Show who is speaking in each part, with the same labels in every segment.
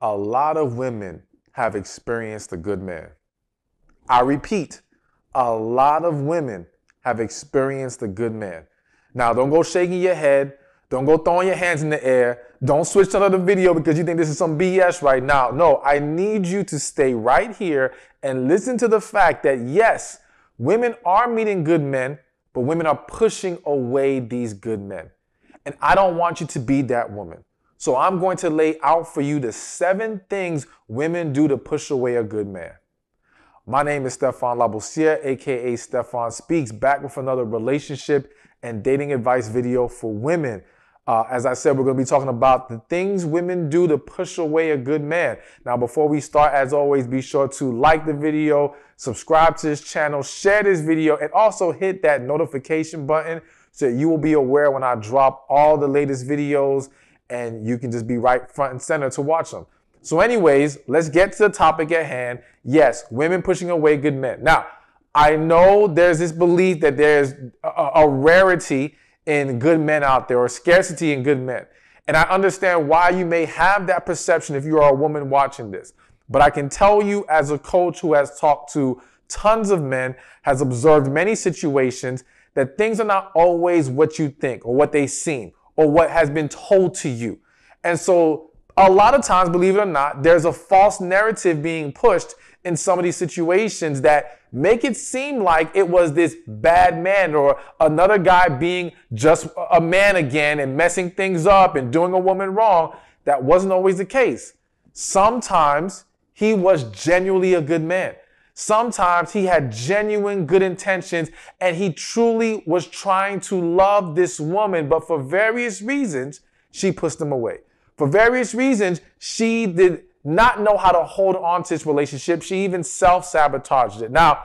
Speaker 1: A lot of women have experienced a good man. I repeat, a lot of women have experienced a good man. Now, don't go shaking your head. Don't go throwing your hands in the air. Don't switch to another video because you think this is some BS right now. No, I need you to stay right here and listen to the fact that yes, women are meeting good men, but women are pushing away these good men. And I don't want you to be that woman. So I'm going to lay out for you the 7 things women do to push away a good man. My name is Stephan Laboussiere, aka Stephan Speaks, back with another relationship and dating advice video for women. As I said, we're going to be talking about the things women do to push away a good man. Now, before we start, as always, be sure to like the video, subscribe to this channel, share this video, and also hit that notification button so that you will be aware when I drop all the latest videos and you can just be right front and center to watch them. So anyways, let's get to the topic at hand. Yes, women pushing away good men. Now, I know there's this belief that there's a rarity in good men out there, or scarcity in good men. And I understand why you may have that perception if you are a woman watching this. But I can tell you, as a coach who has talked to tons of men, has observed many situations, that things are not always what you think or what they seem or what has been told to you. And so a lot of times, believe it or not, there's a false narrative being pushed in some of these situations that make it seem like it was this bad man or another guy being just a man again and messing things up and doing a woman wrong. That wasn't always the case. Sometimes he was genuinely a good man. Sometimes he had genuine good intentions and he truly was trying to love this woman, but for various reasons, she pushed him away. For various reasons, she did not know how to hold on to this relationship. She even self-sabotaged it. Now,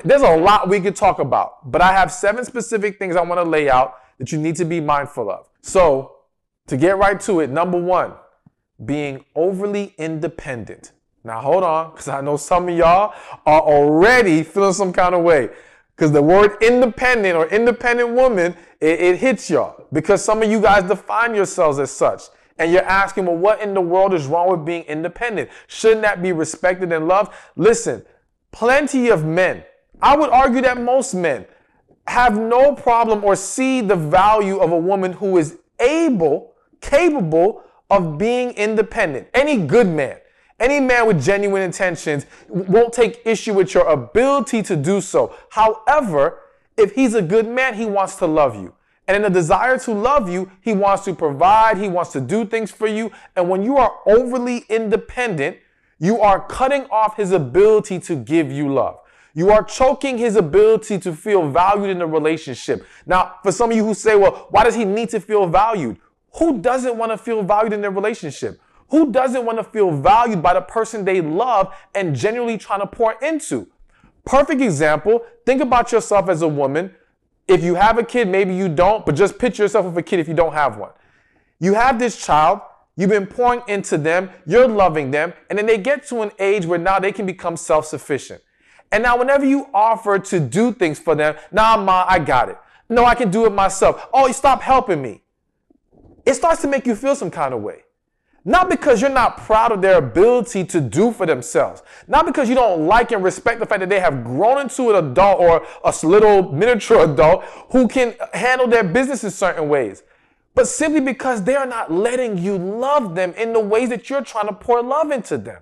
Speaker 1: there's a lot we could talk about, but I have 7 specific things I want to lay out that you need to be mindful of. So, to get right to it, number 1, being overly independent. Now, hold on, because I know some of y'all are already feeling some kind of way. Because the word independent or independent woman, it hits y'all. Because some of you guys define yourselves as such. And you're asking, well, what in the world is wrong with being independent? Shouldn't that be respected and loved? Listen, plenty of men, I would argue that most men, have no problem or see the value of a woman who is capable of being independent. Any good man, any man with genuine intentions won't take issue with your ability to do so. However, if he's a good man, he wants to love you. And in the desire to love you, he wants to provide, he wants to do things for you. And when you are overly independent, you are cutting off his ability to give you love. You are choking his ability to feel valued in the relationship. Now, for some of you who say, well, why does he need to feel valued? Who doesn't want to feel valued in their relationship? Who doesn't want to feel valued by the person they love and genuinely trying to pour into? Perfect example. Think about yourself as a woman. If you have a kid, maybe you don't, but just picture yourself with a kid if you don't have one. You have this child, you've been pouring into them, you're loving them, and then they get to an age where now they can become self-sufficient. And now whenever you offer to do things for them, nah, ma, I got it. No, I can do it myself. Oh, you stop helping me. It starts to make you feel some kind of way. Not because you're not proud of their ability to do for themselves. Not because you don't like and respect the fact that they have grown into an adult or a little miniature adult who can handle their business in certain ways. But simply because they are not letting you love them in the ways that you're trying to pour love into them.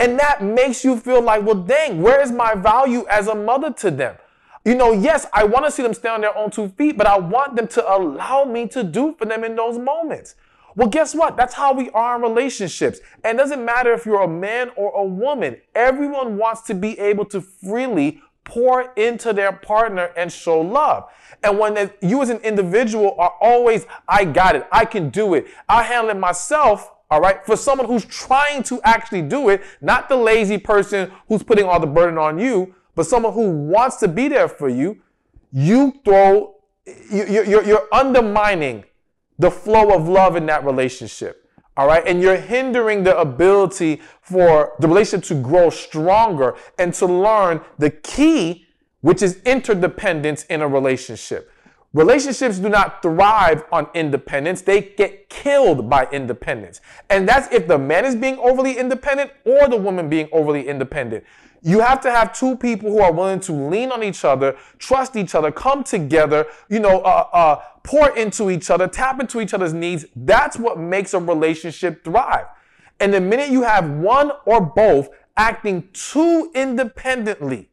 Speaker 1: And that makes you feel like, well, dang, where is my value as a mother to them? You know, yes, I want to see them stand on their own 2 feet, but I want them to allow me to do for them in those moments. Well, guess what? That's how we are in relationships. And it doesn't matter if you're a man or a woman. Everyone wants to be able to freely pour into their partner and show love. And when you as an individual are always, I got it, I can do it, I handle it myself, all right? For someone who's trying to actually do it, not the lazy person who's putting all the burden on you, but someone who wants to be there for you, you're undermining the flow of love in that relationship, all right? And you're hindering the ability for the relationship to grow stronger and to learn the key, which is interdependence in a relationship. Relationships do not thrive on independence. They get killed by independence. And that's if the man is being overly independent or the woman being overly independent. You have to have two people who are willing to lean on each other, trust each other, come together, pour into each other, tap into each other's needs. That's what makes a relationship thrive. And the minute you have one or both acting too independently,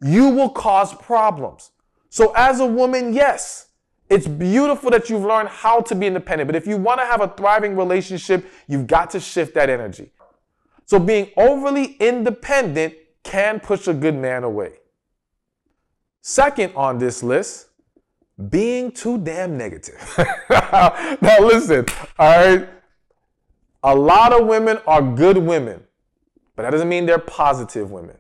Speaker 1: you will cause problems. So as a woman, yes, it's beautiful that you've learned how to be independent. But if you want to have a thriving relationship, you've got to shift that energy. So being overly independent can push a good man away. Second on this list, being too damn negative. Now listen, all right? A lot of women are good women, but that doesn't mean they're positive women.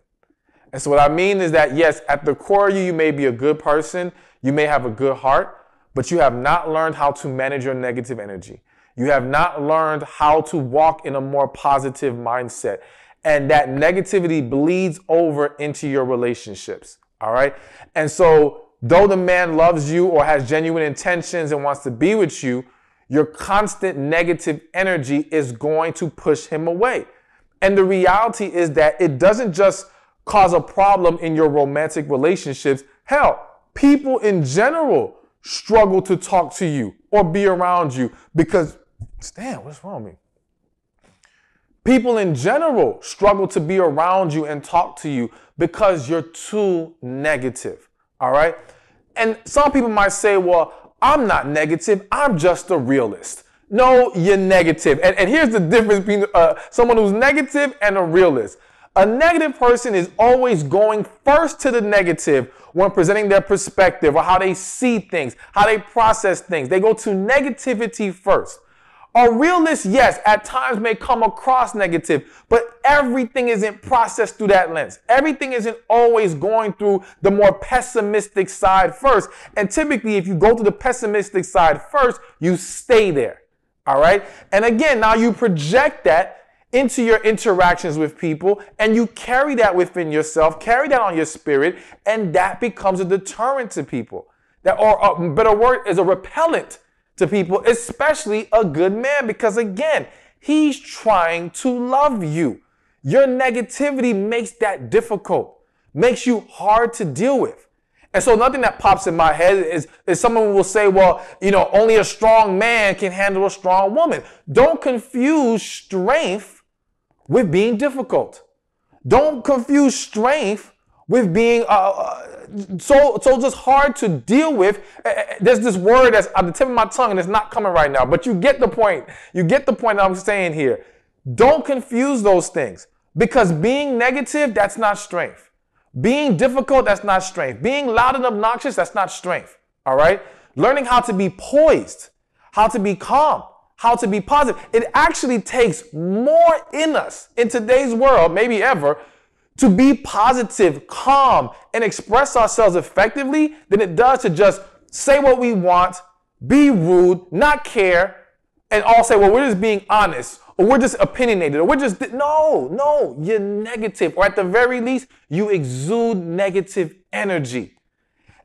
Speaker 1: And so what I mean is that, yes, at the core of you, you may be a good person, you may have a good heart, but you have not learned how to manage your negative energy. You have not learned how to walk in a more positive mindset. And that negativity bleeds over into your relationships, all right? And so though the man loves you or has genuine intentions and wants to be with you, your constant negative energy is going to push him away. And the reality is that it doesn't just cause a problem in your romantic relationships. Hell, people in general struggle to talk to you or be around you because, damn, what's wrong with me? People in general struggle to be around you and talk to you because you're too negative, all right? And some people might say, well, I'm not negative, I'm just a realist. No, you're negative. And here's the difference between someone who's negative and a realist. A negative person is always going first to the negative when presenting their perspective or how they see things, how they process things. They go to negativity first. A realist, yes, at times may come across negative, but everything isn't processed through that lens. Everything isn't always going through the more pessimistic side first. And typically, if you go to the pessimistic side first, you stay there. All right? And again, now you project that into your interactions with people, and you carry that within yourself, carry that on your spirit, and that becomes a deterrent to people. That, or a better word, is a repellent to people, especially a good man, because again, he's trying to love you. Your negativity makes that difficult, makes you hard to deal with. And so nothing that pops in my head is someone will say, well, only a strong man can handle a strong woman. Don't confuse strength with being difficult. Don't confuse strength with being so just hard to deal with. There's this word that's on the tip of my tongue and it's not coming right now, but you get the point. You get the point that I'm saying here. Don't confuse those things, because being negative, that's not strength. Being difficult, that's not strength. Being loud and obnoxious, that's not strength. All right? Learning how to be poised, how to be calm, how to be positive. It actually takes more in us in today's world, maybe ever, to be positive, calm, and express ourselves effectively than it does to just say what we want, be rude, not care, and all say, well, we're just being honest, or we're just opinionated, or we're just, no, you're negative. Or at the very least, you exude negative energy.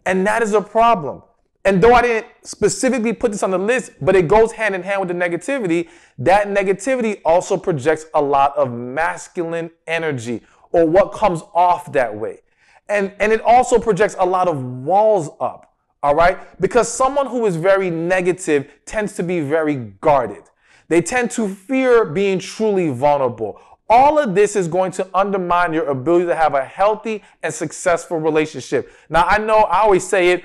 Speaker 1: And that is a problem. And though I didn't specifically put this on the list, but it goes hand in hand with the negativity, that negativity also projects a lot of masculine energy, or what comes off that way. And it also projects a lot of walls up, all right? Because someone who is very negative tends to be very guarded. They tend to fear being truly vulnerable. All of this is going to undermine your ability to have a healthy and successful relationship. Now, I know I always say it,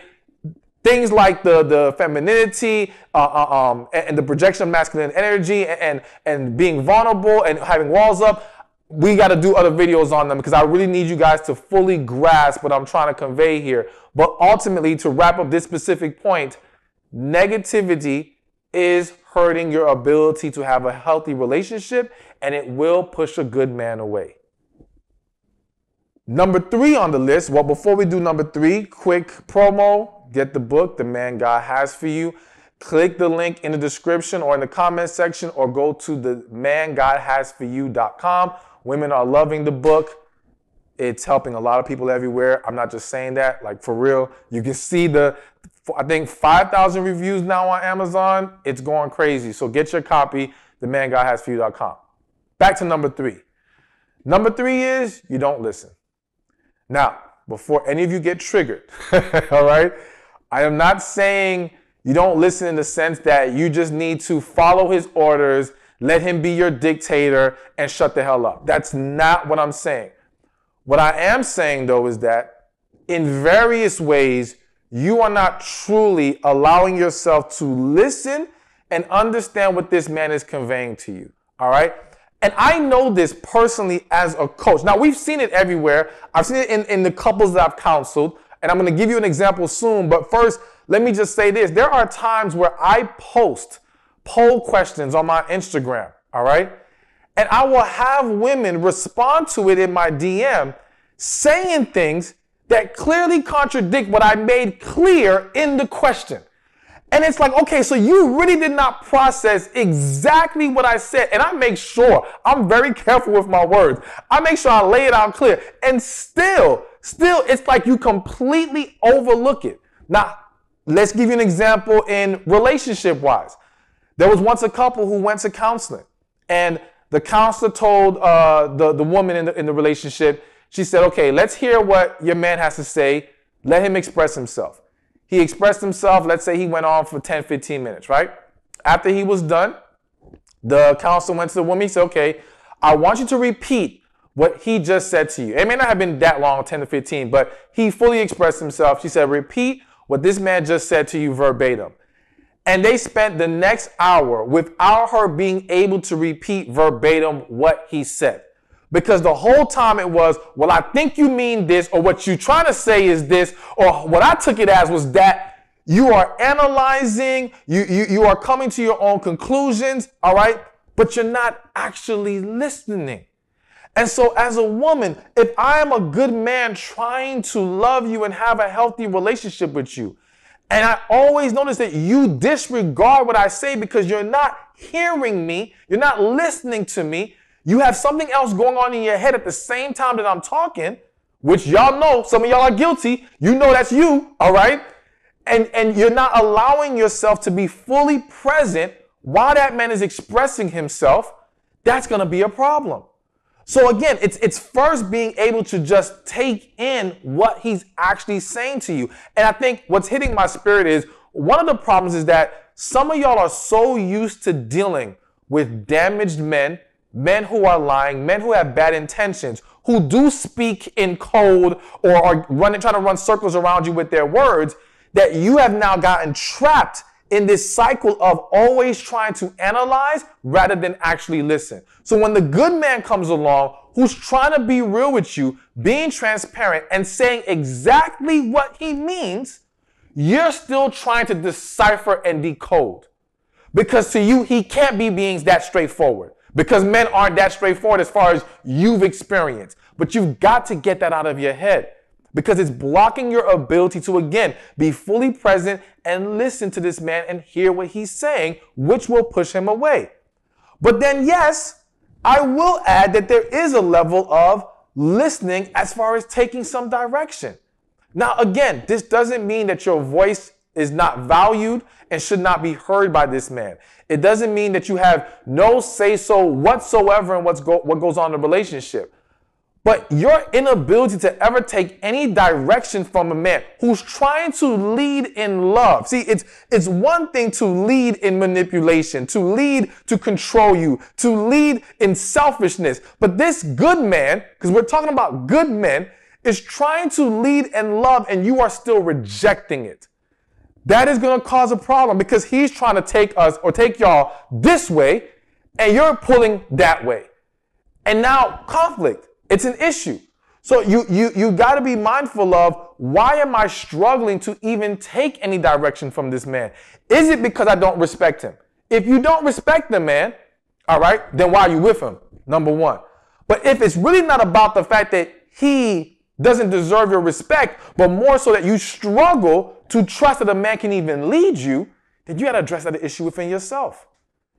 Speaker 1: things like the femininity and the projection of masculine energy and being vulnerable and having walls up, we got to do other videos on them because I really need you guys to fully grasp what I'm trying to convey here. But ultimately, to wrap up this specific point, negativity is hurting your ability to have a healthy relationship, and it will push a good man away. Number 3 on the list. Well, before we do number 3, quick promo. Get the book, The Man God Has For You. Click the link in the description or in the comment section, or go to the mangodhasforyou.com. Women are loving the book. It's helping a lot of people everywhere. I'm not just saying that, like for real. You can see I think 5,000 reviews now on Amazon. It's going crazy. So get your copy, themanguyhasforyou.com. Back to number 3. Number 3 is you don't listen. Now, before any of you get triggered, all right, I am not saying you don't listen in the sense that you just need to follow his orders, let him be your dictator, and shut the hell up. That's not what I'm saying. What I am saying, though, is that in various ways, you are not truly allowing yourself to listen and understand what this man is conveying to you, all right? And I know this personally as a coach. Now, we've seen it everywhere. I've seen it in the couples that I've counseled, and I'm going to give you an example soon. But first, let me just say this. There are times where I post poll questions on my Instagram, all right? And I will have women respond to it in my DM saying things that clearly contradict what I made clear in the question. And it's like, okay, so you really did not process exactly what I said. And I make sure, I'm very careful with my words. I make sure I lay it out clear. And still, it's like you completely overlook it. Now, let's give you an example in relationship-wise. There was once a couple who went to counseling. And the counselor told the woman in the relationship, she said, okay, let's hear what your man has to say. Let him express himself. He expressed himself. Let's say he went on for 10, 15 minutes, right? After he was done, the counselor went to the woman. He said, okay, I want you to repeat what he just said to you. It may not have been that long, 10 to 15, but he fully expressed himself. She said, repeat what this man just said to you verbatim. And they spent the next hour without her being able to repeat verbatim what he said. Because the whole time it was, well, I think you mean this, or what you're trying to say is this, or what I took it as was that you are analyzing, you are coming to your own conclusions, all right? But you're not actually listening. And so as a woman, if I am a good man trying to love you and have a healthy relationship with you, and I always notice that you disregard what I say because you're not hearing me, you're not listening to me, you have something else going on in your head at the same time that I'm talking, which y'all know, some of y'all are guilty. You know that's you, all right? And you're not allowing yourself to be fully present while that man is expressing himself. That's going to be a problem. So again, it's first being able to just take in what he's actually saying to you. And I think what's hitting my spirit is one of the problems is that some of y'all are so used to dealing with damaged men who are lying, men who have bad intentions, who do speak in code or are trying to run circles around you with their words, that you have now gotten trapped in this cycle of always trying to analyze rather than actually listen. So when the good man comes along, who's trying to be real with you, being transparent and saying exactly what he means, you're still trying to decipher and decode. Because to you, he can't be being that straightforward. Because men aren't that straightforward as far as you've experienced. But you've got to get that out of your head. Because it's blocking your ability to, again, be fully present and listen to this man and hear what he's saying, which will push him away. But then, yes, I will add that there is a level of listening as far as taking some direction. Now, again, this doesn't mean that your voice is not valued and should not be heard by this man. It doesn't mean that you have no say-so whatsoever in what goes on in the relationship. But your inability to ever take any direction from a man who's trying to lead in love. See, it's one thing to lead in manipulation, to lead to control you, to lead in selfishness. But this good man, because we're talking about good men, is trying to lead in love and you are still rejecting it. That is going to cause a problem because he's trying to take us or take y'all this way and you're pulling that way. And now conflict. It's an issue. So you got to be mindful of, why am I struggling to even take any direction from this man? Is it because I don't respect him? If you don't respect the man, all right, then why are you with him? Number one. But if it's really not about the fact that he doesn't deserve your respect, but more so that you struggle to trust that a man can even lead you, then you got to address that issue within yourself.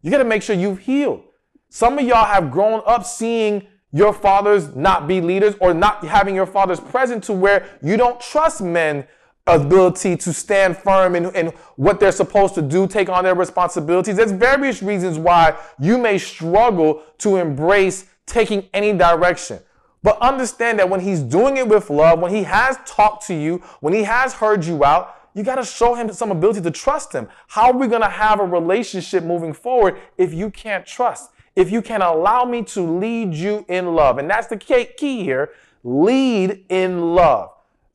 Speaker 1: You got to make sure you've healed. Some of y'all have grown up seeing your fathers not be leaders or not having your fathers present to where you don't trust men ability to stand firm in what they're supposed to do, take on their responsibilities. There's various reasons why you may struggle to embrace taking any direction. But understand that when he's doing it with love, when he has talked to you, when he has heard you out, you got to show him some ability to trust him. How are we going to have a relationship moving forward if you can't trust? If you can't allow me to lead you in love? And that's the key here. Lead in love.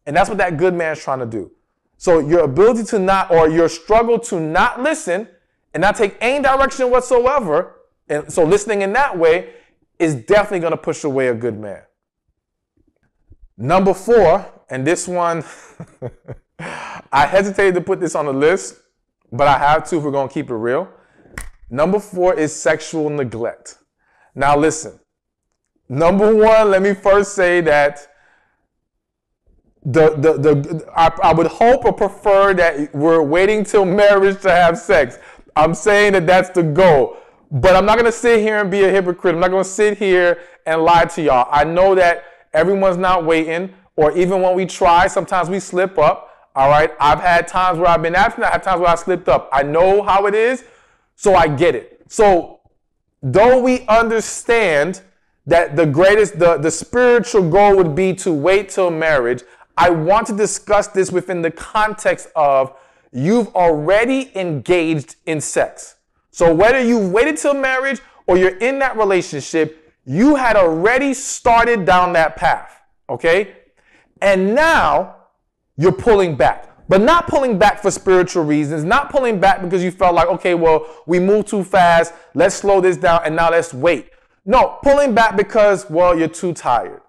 Speaker 1: And that's what that good man's trying to do. So your ability to not, or your struggle to not listen and not take any direction whatsoever, and so listening in that way is definitely going to push away a good man. Number 4, and this one, I hesitated to put this on the list, but I have to if we're going to keep it real. Number 4 is sexual neglect. Now listen, number 1, let me first say that I would hope or prefer that we're waiting till marriage to have sex. I'm saying that that's the goal. But I'm not going to sit here and be a hypocrite. I'm not going to sit here and lie to y'all. I know that everyone's not waiting, or even when we try, sometimes we slip up. All right. I've had times where I've been absent. I have times where I slipped up. I know how it is, so I get it. So though we understand that the spiritual goal would be to wait till marriage, I want to discuss this within the context of you've already engaged in sex. So whether you waited till marriage or you're in that relationship, you had already started down that path, okay? And now you're pulling back. But not pulling back for spiritual reasons, not pulling back because you felt like, okay, well, we moved too fast, let's slow this down, and now let's wait. No, pulling back because, well, you're too tired.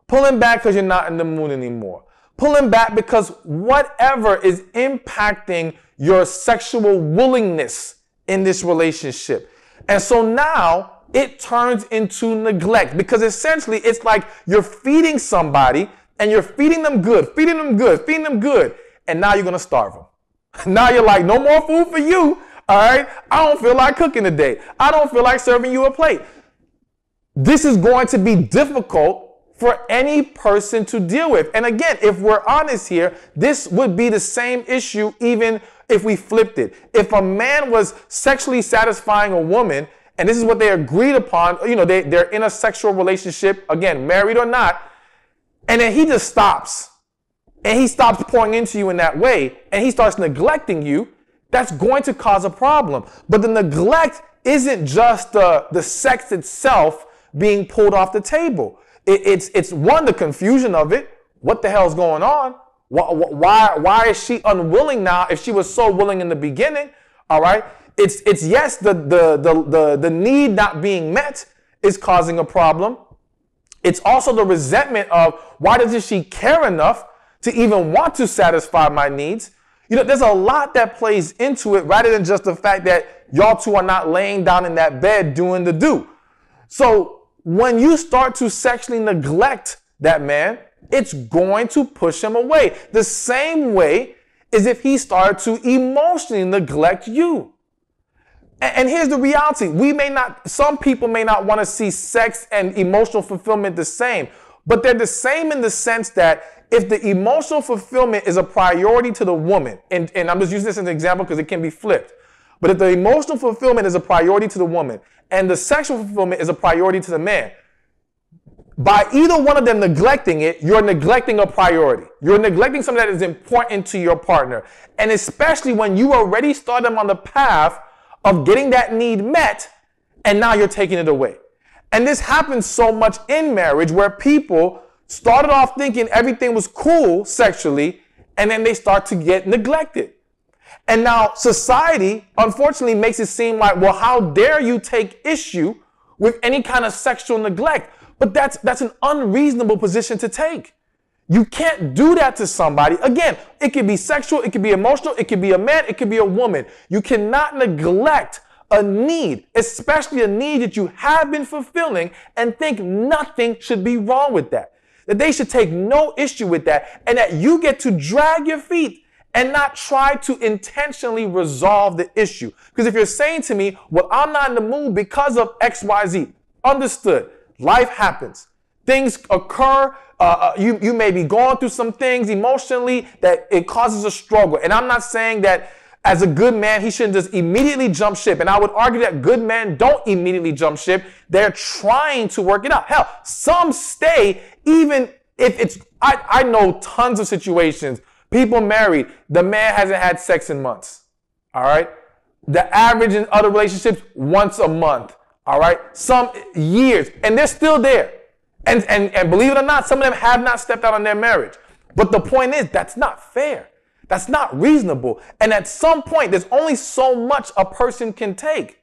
Speaker 1: Pulling back because you're not in the mood anymore. Pulling back because whatever is impacting your sexual willingness in this relationship. And so now it turns into neglect, because essentially it's like you're feeding somebody and you're feeding them good, feeding them good, feeding them good. And now you're going to starve them. Now you're like, no more food for you. All right. I don't feel like cooking today. I don't feel like serving you a plate. This is going to be difficult for any person to deal with. And again, if we're honest here, this would be the same issue even if we flipped it. If a man was sexually satisfying a woman, and this is what they agreed upon, you know, they're in a sexual relationship, again, married or not, and then he just stops. And he stops pouring into you in that way, and he starts neglecting you, that's going to cause a problem. But the neglect isn't just the sex itself being pulled off the table. It's one, the confusion of it. What the hell's going on? Why is she unwilling now if she was so willing in the beginning? All right. It's yes, the need not being met is causing a problem. It's also the resentment of why doesn't she care enough to even want to satisfy my needs? You know, there's a lot that plays into it rather than just the fact that y'all two are not laying down in that bed doing the do. So when you start to sexually neglect that man, it's going to push him away. The same way as if he started to emotionally neglect you. And here's the reality. Some people may not want to see sex and emotional fulfillment the same, but they're the same in the sense that if the emotional fulfillment is a priority to the woman, and I'm just using this as an example because it can be flipped, but if the emotional fulfillment is a priority to the woman and the sexual fulfillment is a priority to the man, by either one of them neglecting it, you're neglecting a priority. You're neglecting something that is important to your partner. And especially when you already started them on the path of getting that need met, and now you're taking it away. And this happens so much in marriage where people started off thinking everything was cool sexually, and then they start to get neglected. And now society, unfortunately, makes it seem like, well, how dare you take issue with any kind of sexual neglect? But that's an unreasonable position to take. You can't do that to somebody. Again, it could be sexual, it could be emotional, it could be a man, it could be a woman. You cannot neglect a need, especially a need that you have been fulfilling, and think nothing should be wrong with that. That they should take no issue with that, and that you get to drag your feet and not try to intentionally resolve the issue. Because if you're saying to me, well, I'm not in the mood because of X, Y, Z, understood. Life happens. Things occur. You may be going through some things emotionally that it causes a struggle. And I'm not saying that as a good man, he shouldn't just immediately jump ship. And I would argue that good men don't immediately jump ship. They're trying to work it out. Hell, some stay even if it's, I know tons of situations. People married, the man hasn't had sex in months. All right. The average in other relationships, once a month. All right. Some years, and they're still there. And believe it or not, some of them have not stepped out on their marriage. But the point is, that's not fair. That's not reasonable. And at some point, there's only so much a person can take.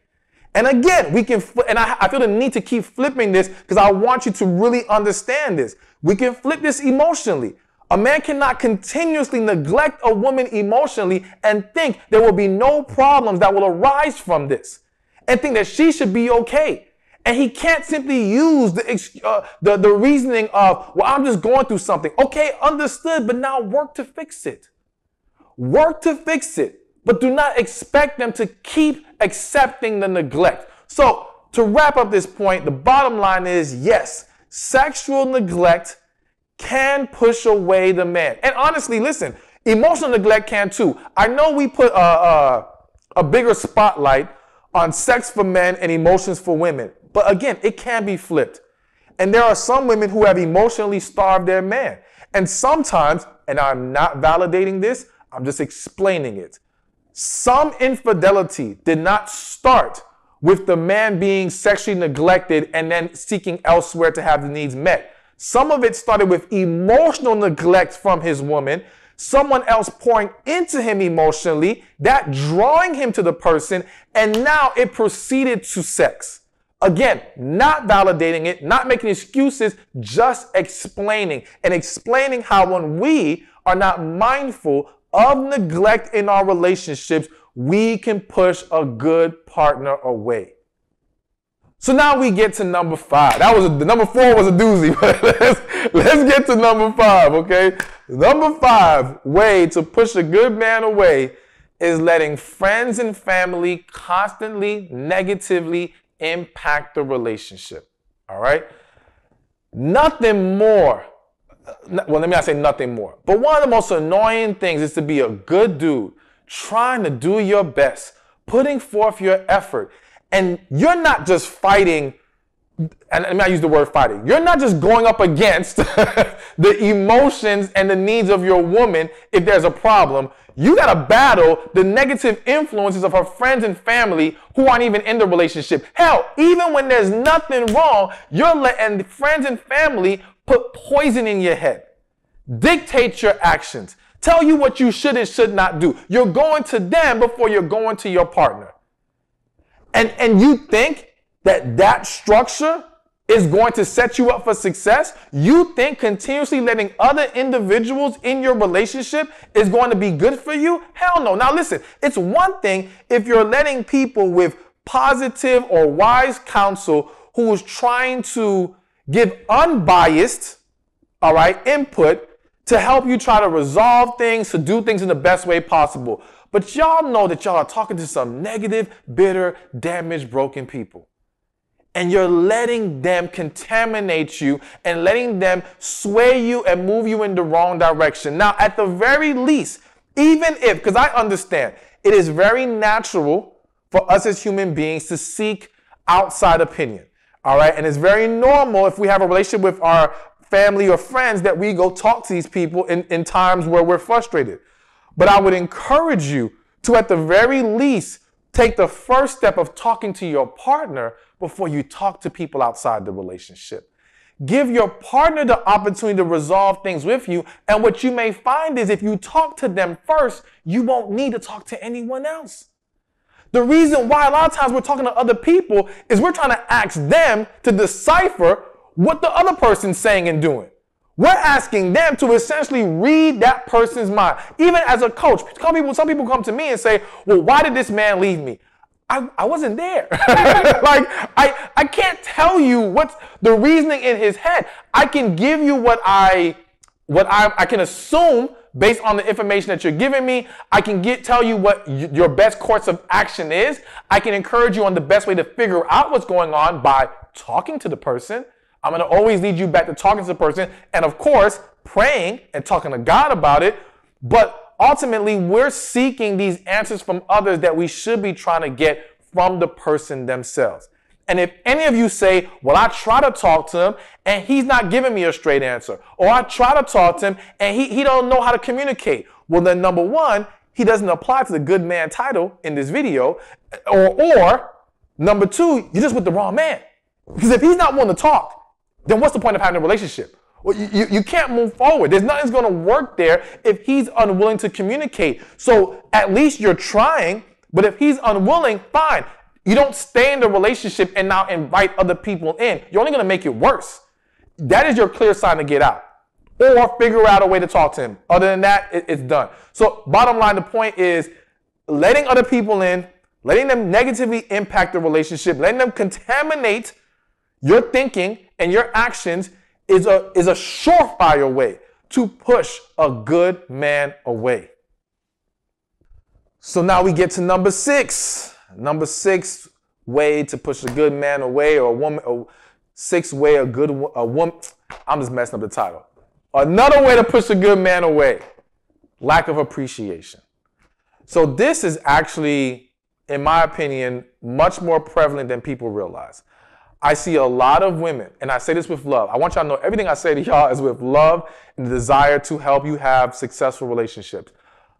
Speaker 1: And again, we can, and I feel the need to keep flipping this because I want you to really understand this. We can flip this emotionally. A man cannot continuously neglect a woman emotionally and think there will be no problems that will arise from this and think that she should be okay. And he can't simply use the reasoning of, well, I'm just going through something. Okay, understood, but now work to fix it. Work to fix it, but do not expect them to keep accepting the neglect. So to wrap up this point, the bottom line is, yes, sexual neglect can push away the man. And honestly, listen, emotional neglect can too. I know we put a bigger spotlight on sex for men and emotions for women. But again, it can be flipped. And there are some women who have emotionally starved their man. And sometimes, and I'm not validating this, I'm just explaining it. Some infidelity did not start with the man being sexually neglected and then seeking elsewhere to have the needs met. Some of it started with emotional neglect from his woman, someone else pouring into him emotionally, that drawing him to the person, and now it proceeded to sex. Again, not validating it, not making excuses, just explaining. And explaining how when we are not mindful of neglect in our relationships, we can push a good partner away. So now we get to number 5. The number 4 was a doozy, but let's get to number 5, okay? Number 5 way to push a good man away is letting friends and family constantly negatively impact the relationship. All right? Nothing more. Well, let me not say nothing more. But one of the most annoying things is to be a good dude, trying to do your best, putting forth your effort. And you're not just fighting, and let me not use the word fighting. You're not just going up against the emotions and the needs of your woman if there's a problem. You got to battle the negative influences of her friends and family who aren't even in the relationship. Hell, even when there's nothing wrong, you're letting friends and family put poison in your head, dictate your actions, tell you what you should and should not do. You're going to them before you're going to your partner. And you think that structure is going to set you up for success? You think continuously letting other individuals in your relationship is going to be good for you? Hell no. Now listen, it's one thing if you're letting people with positive or wise counsel who is trying to give unbiased, all right, input to help you try to resolve things, to do things in the best way possible. But y'all know that y'all are talking to some negative, bitter, damaged, broken people. And you're letting them contaminate you and letting them sway you and move you in the wrong direction. Now, at the very least, even if, because I understand, it is very natural for us as human beings to seek outside opinion. All right. And it's very normal if we have a relationship with our family or friends that we go talk to these people in times where we're frustrated. But I would encourage you to, at the very least, take the first step of talking to your partner before you talk to people outside the relationship. Give your partner the opportunity to resolve things with you. And what you may find is if you talk to them first, you won't need to talk to anyone else. The reason why a lot of times we're talking to other people is we're trying to ask them to decipher what the other person's saying and doing. We're asking them to essentially read that person's mind. Even as a coach, some people come to me and say, well, why did this man leave me? I wasn't there. Like, I can't tell you what's the reasoning in his head. I can give you what I can assume based on the information that you're giving me. I can tell you what your best course of action is. I can encourage you on the best way to figure out what's going on by talking to the person, I'm going to always lead you back to talking to the person and, of course, praying and talking to God about it. But ultimately, we're seeking these answers from others that we should be trying to get from the person themselves. And if any of you say, well, I try to talk to him and he's not giving me a straight answer, or I try to talk to him and he don't know how to communicate, well, then number one, he doesn't apply to the good man title in this video, or number two, you're just with the wrong man. Because if he's not willing to talk, then what's the point of having a relationship? Well, you can't move forward. There's nothing's going to work there if he's unwilling to communicate. So at least you're trying, but if he's unwilling, fine. You don't stay in the relationship and now invite other people in. You're only going to make it worse. That is your clear sign to get out. Or figure out a way to talk to him. Other than that, it's done. So bottom line, the point is letting other people in, letting them negatively impact the relationship, letting them contaminate your thinking and your actions is a surefire way to push a good man away. So now we get to number 6. Number 6 way to push a good man away, or a woman, or 6 way a woman. I'm just messing up the title. Another way to push a good man away: lack of appreciation. So this is actually, in my opinion, much more prevalent than people realize. I see a lot of women, and I say this with love. I want y'all to know everything I say to y'all is with love and the desire to help you have successful relationships.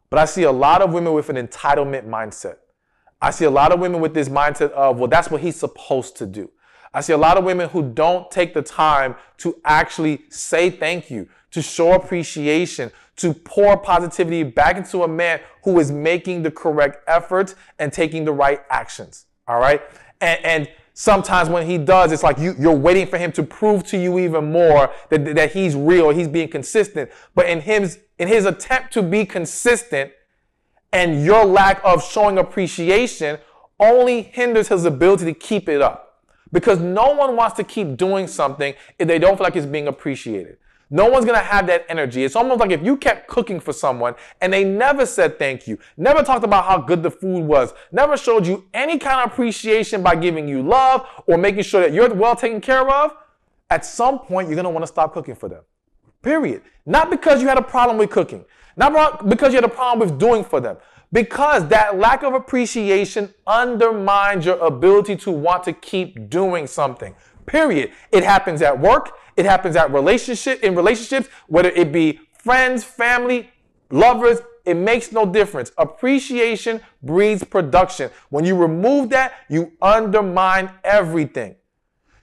Speaker 1: But I see a lot of women with an entitlement mindset. I see a lot of women with this mindset of, well, that's what he's supposed to do. I see a lot of women who don't take the time to actually say thank you, to show appreciation, to pour positivity back into a man who is making the correct efforts and taking the right actions. All right. And sometimes when he does, it's like you're waiting for him to prove to you even more that he's real, he's being consistent. But in his attempt to be consistent, and your lack of showing appreciation only hinders his ability to keep it up. Because no one wants to keep doing something if they don't feel like it's being appreciated. No one's going to have that energy. It's almost like if you kept cooking for someone and they never said thank you, never talked about how good the food was, never showed you any kind of appreciation by giving you love or making sure that you're well taken care of, at some point you're going to want to stop cooking for them. Period. Not because you had a problem with cooking. Not because you had a problem with doing for them. Because that lack of appreciation undermines your ability to want to keep doing something. Period. It happens at work. It happens in relationships, whether it be friends, family, lovers. It makes no difference. Appreciation breeds production. When you remove that, you undermine everything.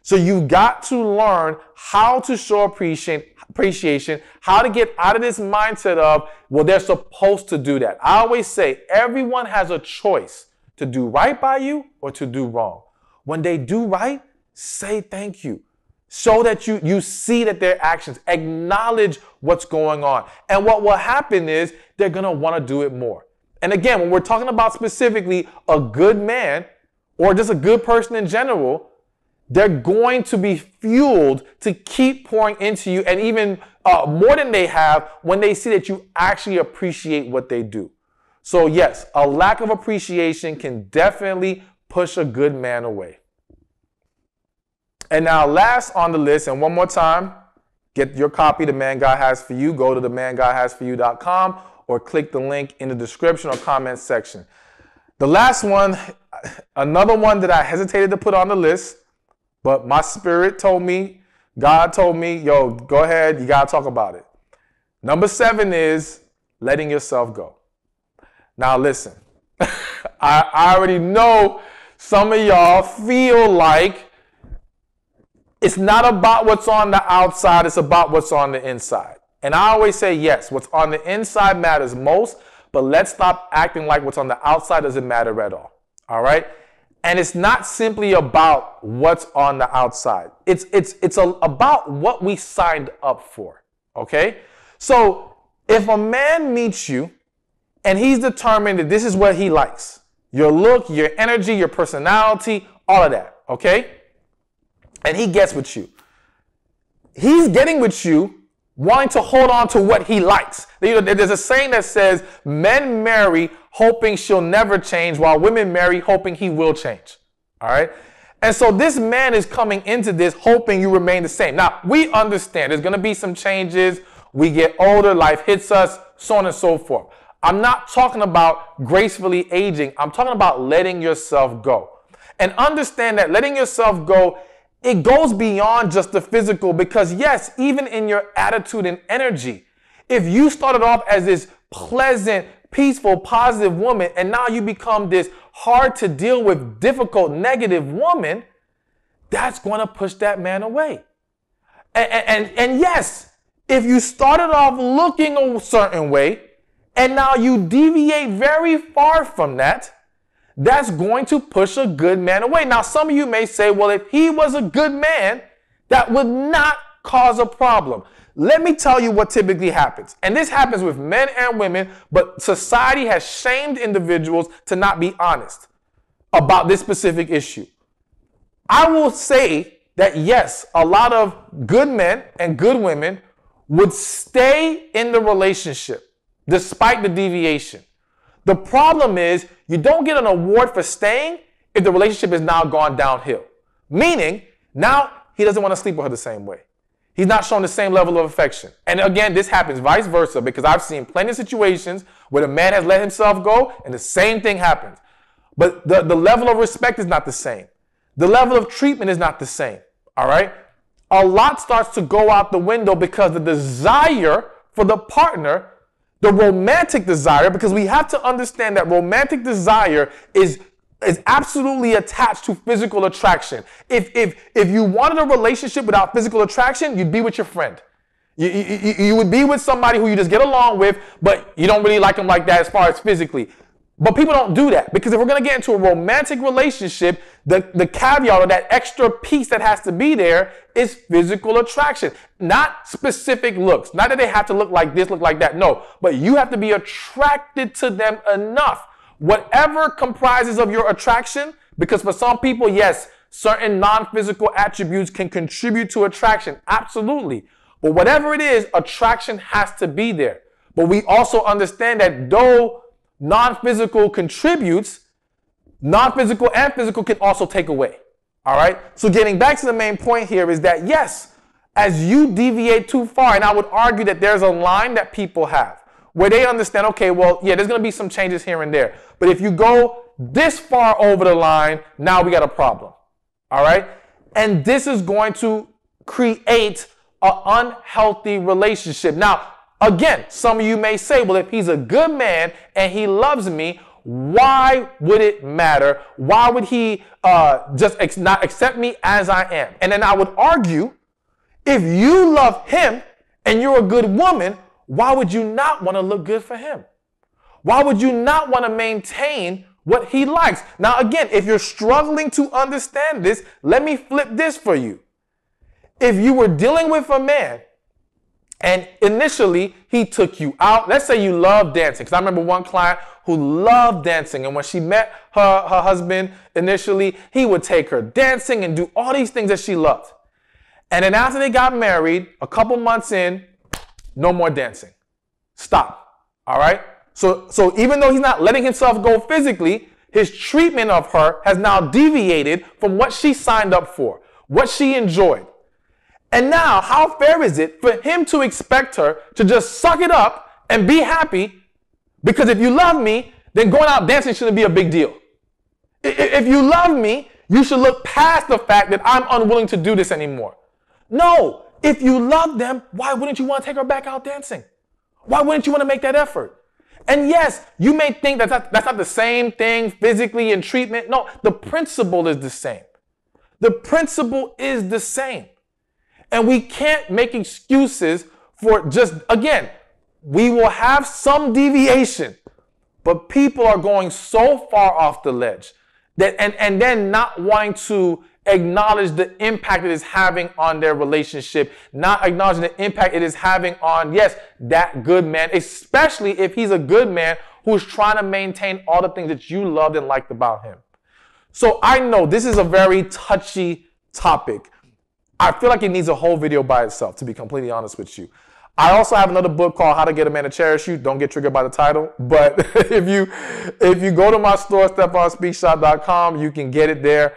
Speaker 1: So you got to learn how to show appreciation, how to get out of this mindset of, well, they're supposed to do that. I always say everyone has a choice to do right by you or to do wrong. When they do right, say thank you. Show that you see that their actions, acknowledge what's going on. And what will happen is they're going to want to do it more. And again, when we're talking about specifically a good man or just a good person in general, they're going to be fueled to keep pouring into you, and even more than they have when they see that you actually appreciate what they do. So yes, a lack of appreciation can definitely push a good man away. And now last on the list, and one more time, get your copy, The Man God Has For You. Go to themangodhasforyou.com or click the link in the description or comment section. The last one, another one that I hesitated to put on the list, but my spirit told me, God told me, yo, go ahead, you got to talk about it. Number 7 is letting yourself go. Now listen, I already know some of y'all feel like it's not about what's on the outside, it's about what's on the inside. And I always say, yes, what's on the inside matters most, but let's stop acting like what's on the outside doesn't matter at all. All right? And it's not simply about what's on the outside. It's about what we signed up for, okay? So if a man meets you and he's determined that this is what he likes, your look, your energy, your personality, all of that, okay? And he gets with you. He's getting with you wanting to hold on to what he likes. There's a saying that says, men marry hoping she'll never change, while women marry hoping he will change. All right? And so this man is coming into this hoping you remain the same. Now, we understand there's going to be some changes. We get older, life hits us, so on and so forth. I'm not talking about gracefully aging. I'm talking about letting yourself go. And understand that letting yourself go, it goes beyond just the physical, because yes, even in your attitude and energy, if you started off as this pleasant, peaceful, positive woman, and now you become this hard to deal with, difficult, negative woman, that's going to push that man away. And yes, if you started off looking a certain way, and now you deviate very far from that, that's going to push a good man away. Now, some of you may say, well, if he was a good man, that would not cause a problem. Let me tell you what typically happens. And this happens with men and women, but society has shamed individuals to not be honest about this specific issue. I will say that yes, a lot of good men and good women would stay in the relationship despite the deviation. The problem is you don't get an award for staying if the relationship has now gone downhill. Meaning, now he doesn't want to sleep with her the same way. He's not showing the same level of affection. And again, this happens vice versa, because I've seen plenty of situations where the man has let himself go and the same thing happens. But the level of respect is not the same. The level of treatment is not the same. All right? A lot starts to go out the window because the desire for the partner, the romantic desire, because we have to understand that romantic desire is absolutely attached to physical attraction. If you wanted a relationship without physical attraction, you'd be with your friend. You would be with somebody who you just get along with, but you don't really like them like that as far as physically. But people don't do that, because if we're going to get into a romantic relationship, the caveat or that extra piece that has to be there is physical attraction, not specific looks. Not that they have to look like this, look like that. No, but you have to be attracted to them enough. Whatever comprises of your attraction, because for some people, yes, certain non-physical attributes can contribute to attraction. Absolutely. But whatever it is, attraction has to be there. But we also understand that though non-physical contributes, non-physical and physical can also take away. All right. So getting back to the main point here is that yes, as you deviate too far, and I would argue that there's a line that people have where they understand, okay, well, yeah, there's going to be some changes here and there. But if you go this far over the line, now we got a problem. All right. And this is going to create an unhealthy relationship. Now, again, some of you may say, well, if he's a good man and he loves me, why would it matter? Why would he just not accept me as I am? And then I would argue, if you love him and you're a good woman, why would you not want to look good for him? Why would you not want to maintain what he likes? Now, again, if you're struggling to understand this, let me flip this for you. If you were dealing with a man and initially he took you out, let's say you love dancing, because I remember one client who loved dancing, and when she met her husband initially, he would take her dancing and do all these things that she loved. And then after they got married, a couple months in, no more dancing. Stop. All right? So even though he's not letting himself go physically, his treatment of her has now deviated from what she signed up for, what she enjoyed. And now, how fair is it for him to expect her to just suck it up and be happy? Because if you love me, then going out dancing shouldn't be a big deal. If you love me, you should look past the fact that I'm unwilling to do this anymore. No, if you love them, why wouldn't you want to take her back out dancing? Why wouldn't you want to make that effort? And yes, you may think that's not the same thing physically in treatment. No, the principle is the same. The principle is the same. And we can't make excuses for just, again, we will have some deviation, but people are going so far off the ledge that, and then not wanting to acknowledge the impact it is having on their relationship, not acknowledging the impact it is having on, yes, that good man, especially if he's a good man who's trying to maintain all the things that you loved and liked about him. So I know this is a very touchy topic. I feel like it needs a whole video by itself, to be completely honest with you. I also have another book called How to Get a Man to Cherish You. Don't get triggered by the title. But if you go to my store, StephanSpeakShop.com, you can get it there.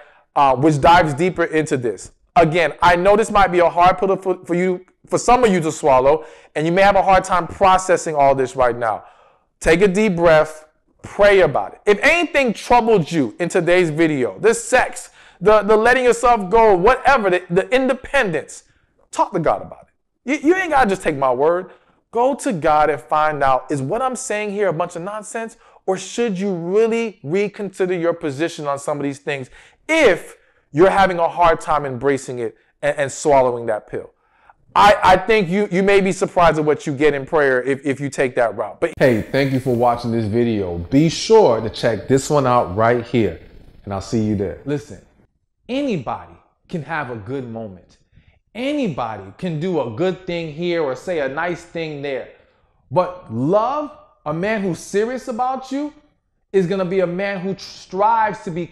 Speaker 1: which dives deeper into this. Again, I know this might be a hard pill for some of you to swallow, and you may have a hard time processing all this right now. Take a deep breath, pray about it. If anything troubled you in today's video, the sex, the letting yourself go, whatever, the independence, talk to God about it. You ain't got to just take my word. Go to God and find out, is what I'm saying here a bunch of nonsense, or should you really reconsider your position on some of these things if you're having a hard time embracing it and swallowing that pill? I think you may be surprised at what you get in prayer if you take that route. But hey, thank you for watching this video. Be sure to check this one out right here, and I'll see you there. Listen, anybody can have a good moment. Anybody can do a good thing here or say a nice thing there. But love, a man who's serious about you, is going to be a man who strives to be